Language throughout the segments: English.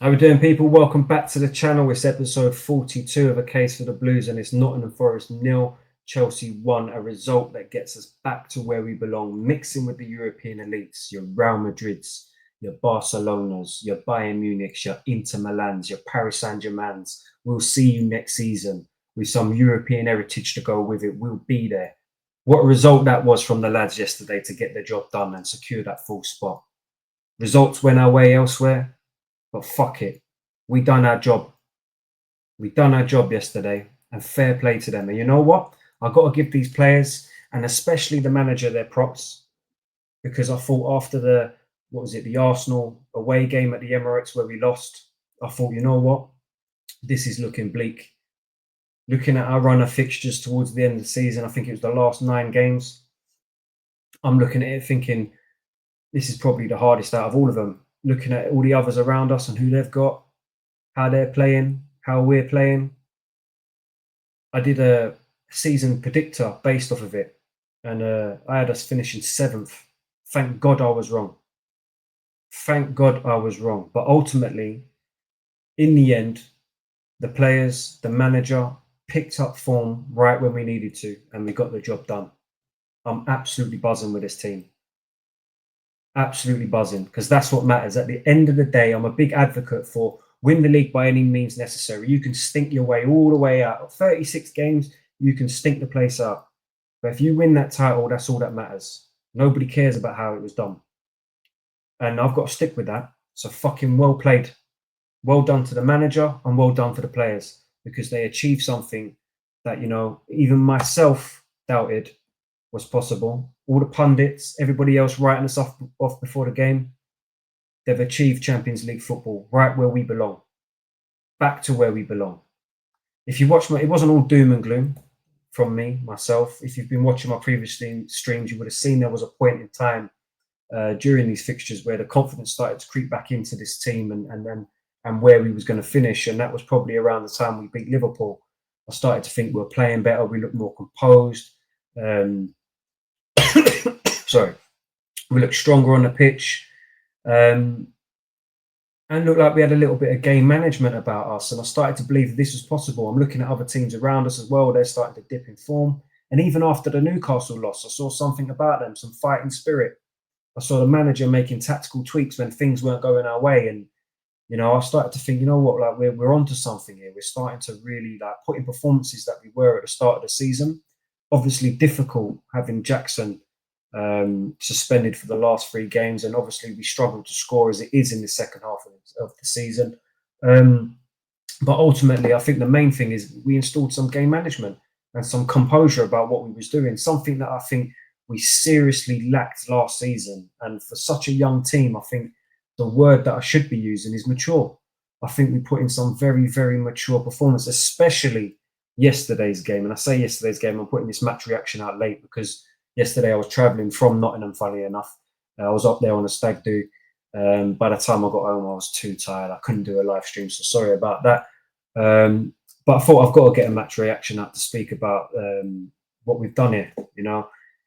How we doing, people? Welcome back to the channel. It's episode 42 of A Case for the Blues, and it's Nottingham Forest 0, Chelsea 1, a result that gets us back to where we belong, mixing with the European elites, your Real Madrids, your Barcelonas, your Bayern Munichs, your Inter Milans, your Paris Saint-Germains. We'll see you next season with some European heritage to go with it. We'll be there. What a result that was from the lads yesterday to get the job done and secure that full spot. Results went our way elsewhere, but fuck it. We done our job. We done our job yesterday, and fair play to them. And you know what? I've got to give these players, and especially the manager, their props, because I thought after the Arsenal away game at the Emirates where we lost, I thought, you know what? This is looking bleak. Looking at our run of fixtures towards the end of the season, I think it was the last 9 games. I'm looking at it thinking this is probably the hardest out of all of them. Looking at all the others around us and who they've got, how they're playing, how we're playing. I did a season predictor based off of it, and I had us finishing 7th. Thank God I was wrong. Thank God I was wrong. But ultimately, in the end, the players, the manager picked up form right when we needed to, and we got the job done. I'm absolutely buzzing with this team. Absolutely buzzing, because that's what matters. At the end of the day, I'm a big advocate for win the league by any means necessary. You can stink your way all the way out. 36 games, you can stink the place out. But if you win that title, that's all that matters. Nobody cares about how it was done. And I've got to stick with that. So fucking well played. Well done to the manager and well done for the players, because they achieved something that, even myself doubted was possible. All the pundits, everybody else writing us off before the game, they've achieved Champions League football right where we belong, back to where we belong. If you watch it wasn't all doom and gloom from me, myself. If you've been watching my previous streams, you would have seen there was a point in time during these fixtures where the confidence started to creep back into this team and where we was going to finish. And that was probably around the time we beat Liverpool. I started to think we were playing better. We looked more composed. Sorry. We looked stronger on the pitch. And looked like we had a little bit of game management about us. And I started to believe this was possible. I'm looking at other teams around us as well. They're starting to dip in form. And even after the Newcastle loss, I saw something about them, some fighting spirit. I saw the manager making tactical tweaks when things weren't going our way. And, I started to think, you know what, like we're onto something here. We're starting to really put in performances that we were at the start of the season. Obviously difficult having Jackson suspended for the last 3 games, and obviously we struggled to score as it is in the second half of the season. But ultimately, I think the main thing is we installed some game management and some composure about what we was doing, something that I think we seriously lacked last season. And for such a young team, I think the word that I should be using is mature. I think we put in some very, very mature performance, especially yesterday's game. And I say yesterday's game, I'm putting this match reaction out late because yesterday I was travelling from Nottingham, funnily enough. I was up there on a stag do. By the time I got home, I was too tired. I couldn't do a live stream, so sorry about that. But I thought I've got to get a match reaction out to speak about what we've done here.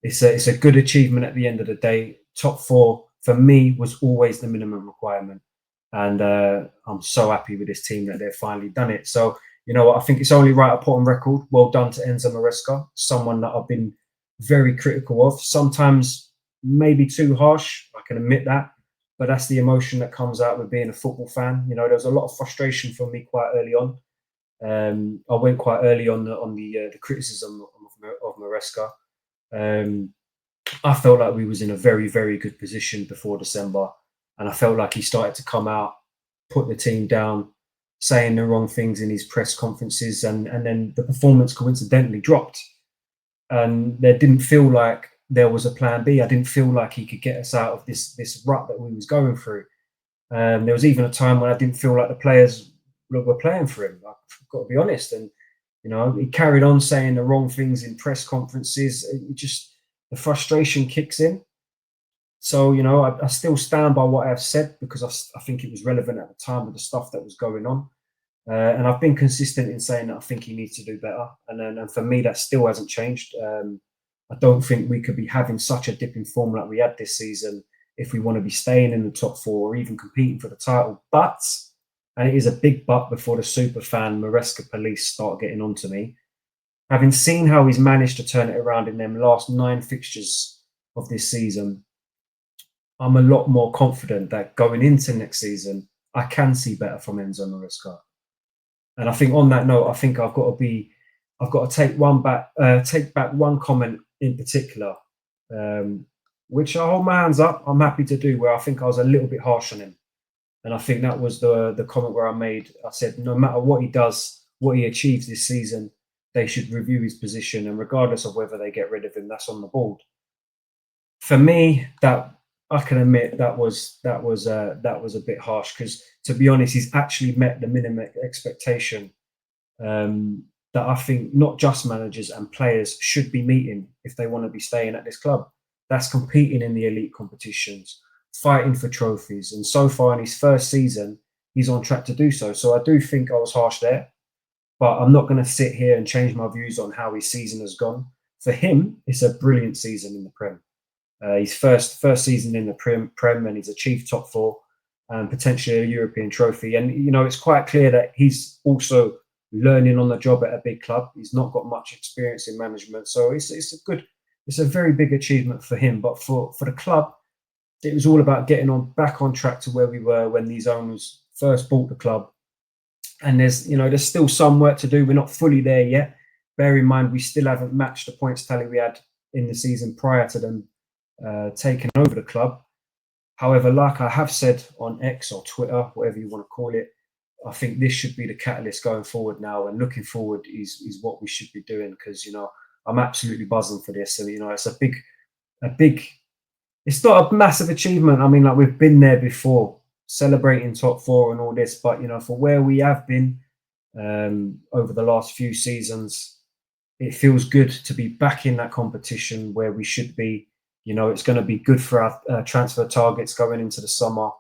It's a good achievement at the end of the day. Top 4 for me was always the minimum requirement, and I'm so happy with this team that they've finally done it. So I think it's only right I put on record. Well done to Enzo Maresca, someone that I've been very critical of. Sometimes maybe too harsh. I can admit that. But that's the emotion that comes out with being a football fan. There was a lot of frustration from me quite early on. I went quite early on the criticism of Maresca. I felt like we was in a very, very good position before December, and I felt like he started to come out, put the team down, saying the wrong things in his press conferences, and then the performance coincidentally dropped. And there didn't feel like there was a plan B. I didn't feel like he could get us out of this rut that we was going through. There was even a time when I didn't feel like the players were playing for him. I've got to be honest. And he carried on saying the wrong things in press conferences. The frustration kicks in. So I still stand by what I've said, because I think it was relevant at the time with the stuff that was going on. And I've been consistent in saying that I think he needs to do better. And for me, that still hasn't changed. I don't think we could be having such a dip in form like we had this season if we want to be staying in the top 4 or even competing for the title. But and it is a big but before the super fan Maresca police start getting onto me. Having seen how he's managed to turn it around in them last 9 fixtures of this season, I'm a lot more confident that going into next season, I can see better from Enzo Maresca. And I think on that note, I think I've got to take back one comment in particular, um, which I hold my hands up. I'm happy to do, where I think I was a little bit harsh on him, and I think that was the comment where I said, no matter what he does, what he achieves this season, they should review his position, and regardless of whether they get rid of him, that's on the board. For me, that I can admit that was a bit harsh, because to be honest, he's actually met the minimum expectation um, that I think not just managers and players should be meeting if they want to be staying at this club. That's competing in the elite competitions, fighting for trophies, and so far in his first season, he's on track to do so. So I do think I was harsh there, but I'm not going to sit here and change my views on how his season has gone. For him, it's a brilliant season in the Prem. His first season in the Prem, and he's achieved top four and potentially a European trophy. And it's quite clear that he's also learning on the job at a big club. He's not got much experience in management, so it's a very big achievement for him. But for the club, it was all about getting back on track to where we were when these owners first bought the club. And there's still some work to do. We're not fully there yet. Bear in mind, we still haven't matched the points tally we had in the season prior to them taking over the club. However, like I have said on X or Twitter, whatever you want to call it, I think this should be the catalyst going forward now. And looking forward is what we should be doing, because I'm absolutely buzzing for this. And it's a big. It's not a massive achievement. I mean, like, we've been there before, celebrating top four and all this, but for where we have been over the last few seasons, it feels good to be back in that competition where we should be. It's going to be good for our transfer targets going into the summer.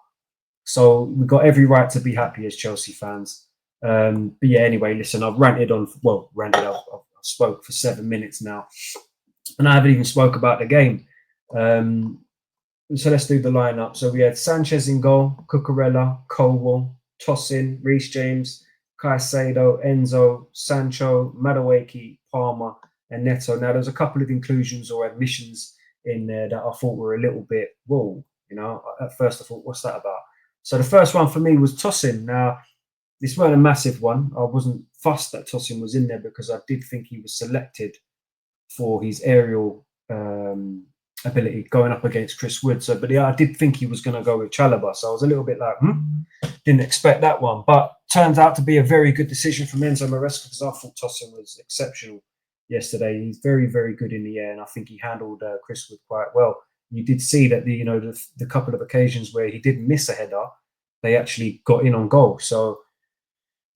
So we've got every right to be happy as Chelsea fans. But yeah, anyway, listen, I've ranted on. Well, ranted. I've spoke for 7 minutes now, and I haven't even spoke about the game. So let's do the lineup. So we had Sanchez in goal, Cucurella, Colwell, Tosin, Reece James, Caicedo, Enzo, Sancho, Madueke, Palmer, and Neto. Now, there's a couple of inclusions or admissions in there that I thought were a little bit, whoa, at first I thought, what's that about? So the first one for me was Tosin. Now, this weren't a massive one. I wasn't fussed that Tosin was in there, because I did think he was selected for his aerial ability going up against Chris Wood. So, but yeah, I did think he was going to go with Chalobah. So I was a little bit like, didn't expect that one. But turns out to be a very good decision from Enzo Maresca, because I thought Tosin was exceptional yesterday. He's very, very good in the air, and I think he handled Chris Wood quite well. You did see that the couple of occasions where he did miss a header, they actually got in on goal. So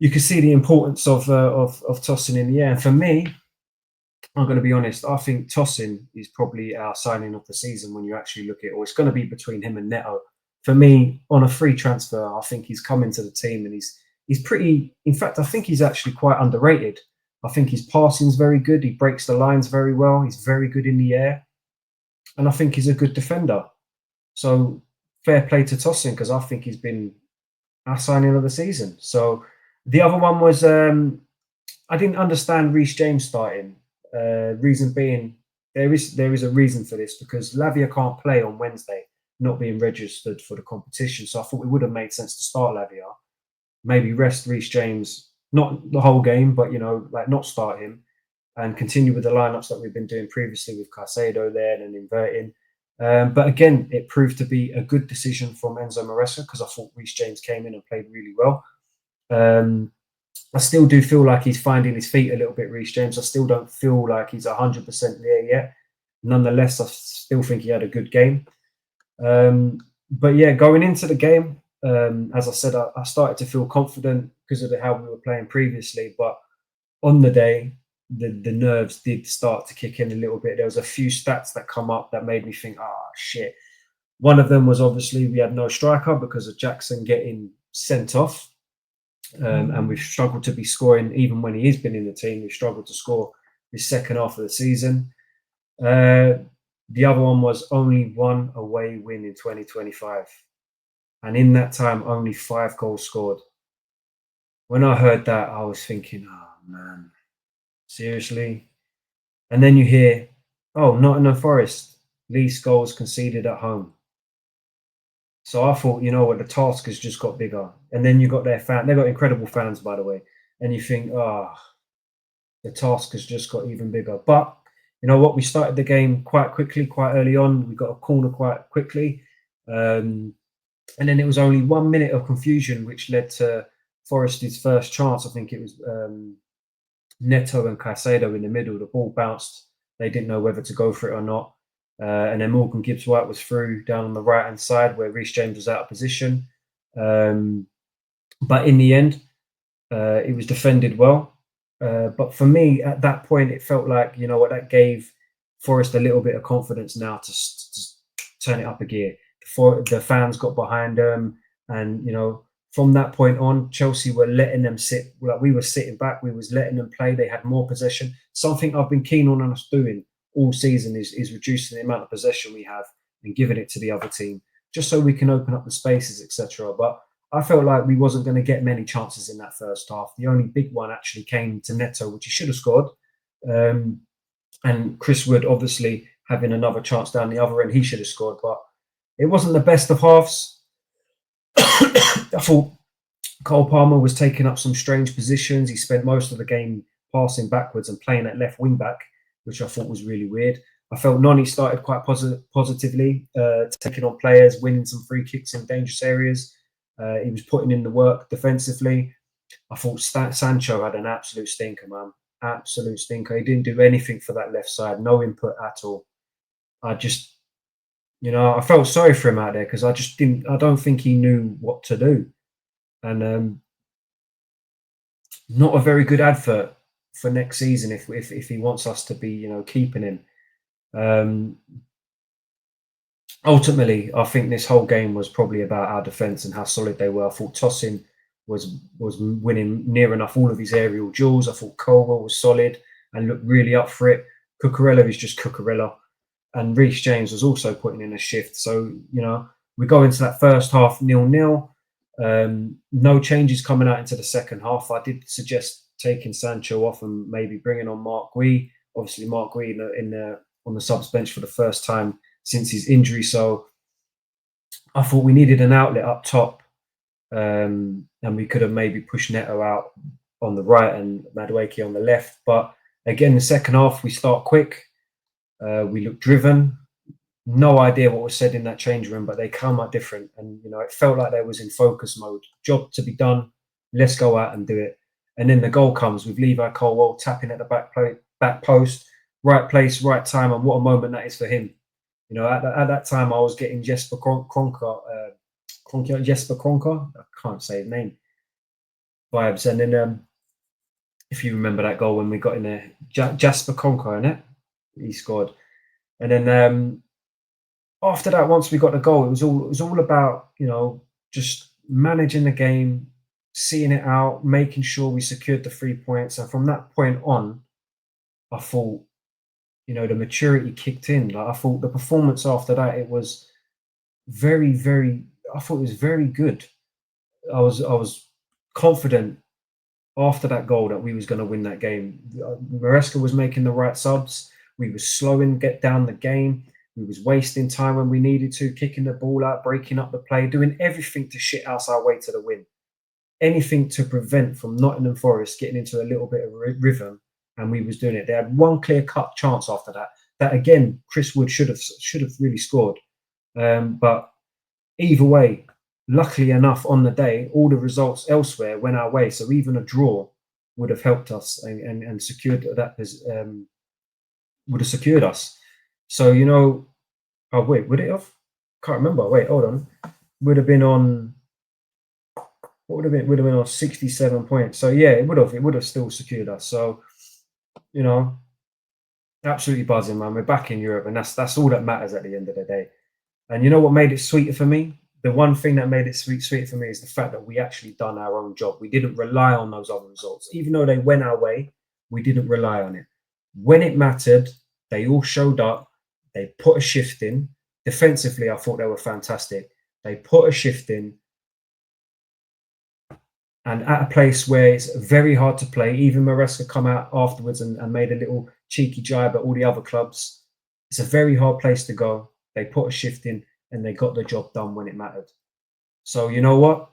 you can see the importance of Tosin in the air. And for me, I'm going to be honest, I think Tosin is probably our signing of the season when you actually look at it, or it's going to be between him and Neto. For me, on a free transfer, I think he's come into the team, and he's pretty. In fact, I think he's actually quite underrated. I think his passing is very good. He breaks the lines very well. He's very good in the air, and I think he's a good defender. So fair play to Tosin, because I think he's been our signing of the season. So the other one was I didn't understand Reece James starting. Reason being, there is a reason for this, because Lavia can't play on Wednesday, not being registered for the competition. So I thought it would have made sense to start Lavia, maybe rest Reece James, not the whole game, but like not start him, and continue with the lineups that we've been doing previously with Caicedo there and inverting. But again, it proved to be a good decision from Enzo Maresca, because I thought Reece James came in and played really well. I still do feel like he's finding his feet a little bit, Reece James. I still don't feel like he's 100% there yet. Nonetheless, I still think he had a good game. But yeah, going into the game, as I said, I started to feel confident because of how we were playing previously. But on the day, the nerves did start to kick in a little bit. There was a few stats that come up that made me think, shit. One of them was obviously we had no striker because of Jackson getting sent off. And we've struggled to be scoring, even when he has been in the team. We've struggled to score this second half of the season. The other one was only one away win in 2025. And in that time, only 5 goals scored. When I heard that, I was thinking, oh man, seriously? And then you hear, oh, Nottingham Forest, least goals conceded at home. So I thought, you know what, the task has just got bigger. And then you got their fan, they've got incredible fans, by the way. And you think, oh, the task has just got even bigger. But you know what, we started the game quite quickly, quite early on. We got a corner quite quickly. And then it was only 1 minute of confusion, which led to Forest's first chance. I think it was Neto and Caicedo in the middle. The ball bounced. They didn't know whether to go for it or not. And then Morgan Gibbs White was through down on the right hand side where Reece James was out of position. But in the end, it was defended well. But for me, at that point, it felt like, you know what, that gave Forest a little bit of confidence now to turn it up a gear. The fans got behind them. And, you know, from that point on, Chelsea were letting them sit. Like, we were sitting back, we was letting them play. They had more possession. Something I've been keen on us doing all season is reducing the amount of possession we have and giving it to the other team, just so we can open up the spaces, etc. But I felt like we wasn't going to get many chances in that first half. The only big one actually came to Neto, which he should have scored. And Chris Wood, obviously, having another chance down the other end, he should have scored. But it wasn't the best of halves. I thought Cole Palmer was taking up some strange positions. He spent most of the game passing backwards and playing at left wing back, which I thought was really weird. I felt Noni started quite positively, taking on players, winning some free kicks in dangerous areas. He was putting in the work defensively. I thought Sancho had an absolute stinker, man. Absolute stinker. He didn't do anything for that left side, no input at all. I just, you know, I felt sorry for him out there because I don't think he knew what to do. And not a very good advert for next season if he wants us to be, you know, keeping him. Ultimately, I think this whole game was probably about our defence and how solid they were. I thought Tosin was winning near enough all of his aerial duels. I thought Colwell was solid and looked really up for it. Cucurella is just Cucurella. And Reece James was also putting in a shift. So, you know, we go into that first half 0-0. No changes coming out into the second half. I did suggest taking Sancho off and maybe bringing on Mark Gui. Obviously, Mark Gui on the subs bench for the first time since his injury. So I thought we needed an outlet up top. And we could have maybe pushed Neto out on the right and Madueke on the left. But again, the second half, we start quick. We look driven. No idea what was said in that change room, but they come out different. And, you know, it felt like they was in focus mode. Job to be done. Let's go out and do it. And then the goal comes with Levi Colwell tapping at the back post. Right place, right time. And what a moment that is for him. You know, at that time, I was getting Jesper Kronker, I can't say his name, vibes. And then if you remember that goal when we got in there, Jasper Kronker, innit? He scored. And then after that, once we got the goal, it was all about, you know, just managing the game, seeing it out, making sure we secured the 3 points. And from that point on, I thought, you know, the maturity kicked in. Like, I thought the performance after that, it was very, I thought it was very good. I was confident after that goal that we was going to win that game. Maresca was making the right subs. We was slowing get down the game. We was wasting time when we needed to, kicking the ball out, breaking up the play, doing everything to shit house our way to the win. Anything to prevent from Nottingham Forest getting into a little bit of rhythm, and we was doing it. They had one clear-cut chance after that. That again, Chris Wood should have really scored. But either way, luckily enough, on the day, all the results elsewhere went our way. So even a draw would have helped us and secured that. Would have secured us. So, you know, oh wait, would it have? Can't remember. Wait, hold on. Would have been on. What would have been? Would have been on 67 points. So yeah, it would have. It would have still secured us. So, you know, absolutely buzzing, man. We're back in Europe, and that's all that matters at the end of the day. And you know what made it sweeter for me? The one thing that made it sweeter for me is the fact that we actually done our own job. We didn't rely on those other results. Even though they went our way, we didn't rely on it. When it mattered, they all showed up. They put a shift in. Defensively, I thought they were fantastic. They put a shift in. and at a place where it's very hard to play. Even Maresca come out afterwards and made a little cheeky jibe at all the other clubs. It's a very hard place to go. They put a shift in and they got the job done when it mattered. So you know what?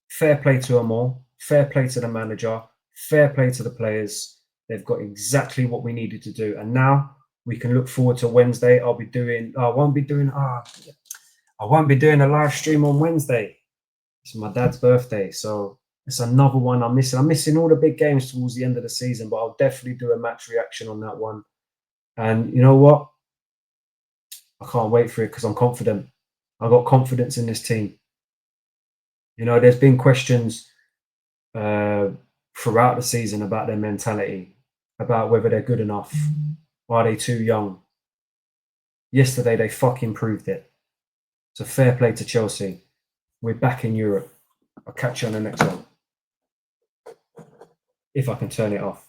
Fair play to them all. Fair play to the manager. Fair play to the players. They've got exactly what we needed to do. And now we can look forward to Wednesday. I won't be doing a live stream on Wednesday. It's my dad's birthday, so it's another one I'm missing. I'm missing all the big games towards the end of the season, but I'll definitely do a match reaction on that one. And you know what? I can't wait for it because I'm confident. I've got confidence in this team. You know, there's been questions throughout the season about their mentality, about whether they're good enough. Are they too young? Yesterday, they fucking proved it. So fair play to Chelsea. We're back in Europe. I'll catch you on the next one. If I can turn it off.